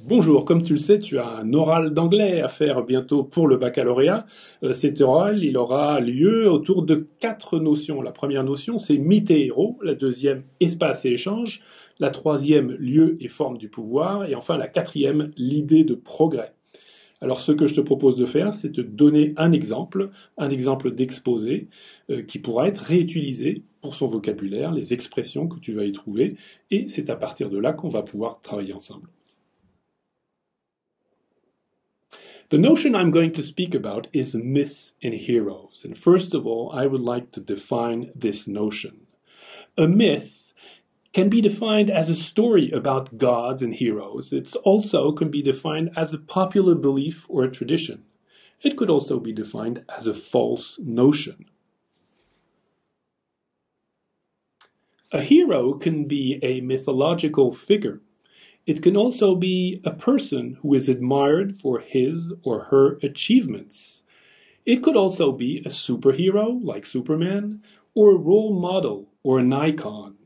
Bonjour, comme tu le sais, tu as un oral d'anglais à faire bientôt pour le baccalauréat. Cet oral, il aura lieu autour de 4 notions. La première notion, c'est mythe et héros. La deuxième, espace et échange. La troisième, lieu et forme du pouvoir. Et enfin, la quatrième, l'idée de progrès. Alors, ce que je te propose de faire, c'est te donner un exemple d'exposé qui pourra être réutilisé pour son vocabulaire, les expressions que tu vas y trouver. Et c'est à partir de là qu'on va pouvoir travailler ensemble. The notion I'm going to speak about is myths and heroes. And first of all, I would like to define this notion. A myth can be defined as a story about gods and heroes. It also can be defined as a popular belief or a tradition. It could also be defined as a false notion. A hero can be a mythological figure. It can also be a person who is admired for his or her achievements. It could also be a superhero, like Superman, or a role model or an icon.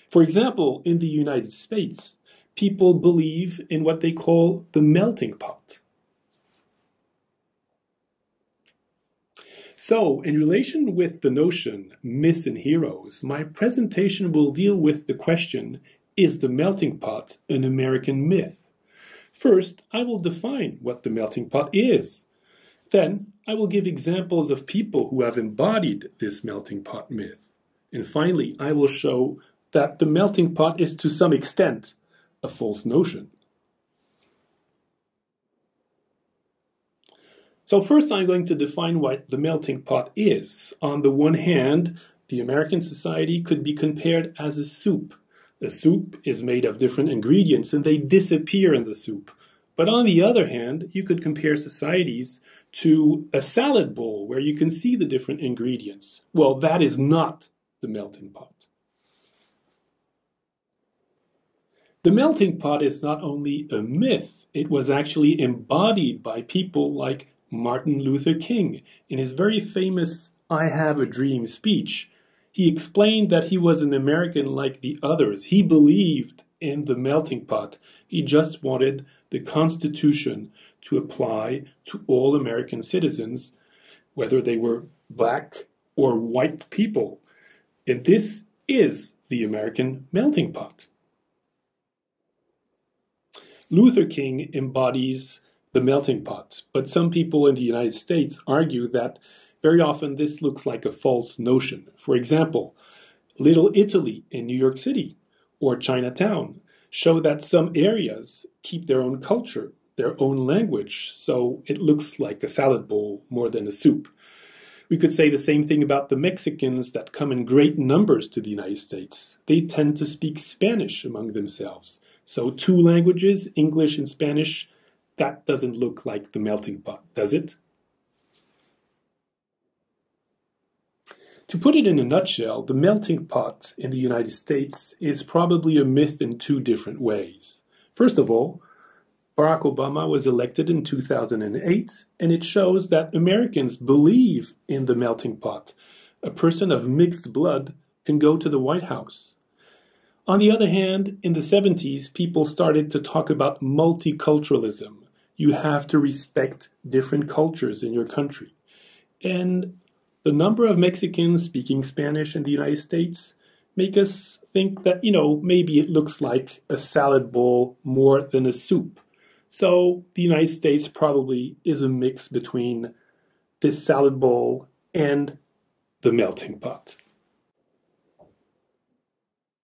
For example, in the United States, people believe in what they call the melting pot. So, in relation with the notion myths and heroes, my presentation will deal with the question, is the melting pot an American myth? First, I will define what the melting pot is. Then, I will give examples of people who have embodied this melting pot myth. And finally, I will show that the melting pot is to some extent a false notion. So first I'm going to define what the melting pot is. On the one hand, the American society could be compared as a soup. A soup is made of different ingredients and they disappear in the soup. But on the other hand, you could compare societies to a salad bowl where you can see the different ingredients. Well, that is not the melting pot. The melting pot is not only a myth, it was actually embodied by people like Martin Luther King in his very famous "I Have a Dream" speech. He explained that he was an American like the others. He believed in the melting pot. He just wanted the Constitution to apply to all American citizens, whether they were black or white people. And this is the American melting pot. Luther King embodies the melting pot, but some people in the United States argue that very often this looks like a false notion. For example, Little Italy in New York City or Chinatown show that some areas keep their own culture, their own language, so it looks like a salad bowl more than a soup. We could say the same thing about the Mexicans that come in great numbers to the United States. They tend to speak Spanish among themselves. So 2 languages, English and Spanish, that doesn't look like the melting pot, does it? To put it in a nutshell, the melting pot in the United States is probably a myth in 2 different ways. First of all, Barack Obama was elected in 2008, and it shows that Americans believe in the melting pot. A person of mixed blood can go to the White House. On the other hand, in the 70s, people started to talk about multiculturalism. You have to respect different cultures in your country. And the number of Mexicans speaking Spanish in the United States make us think that, maybe it looks like a salad bowl more than a soup. So the United States probably is a mix between this salad bowl and the melting pot.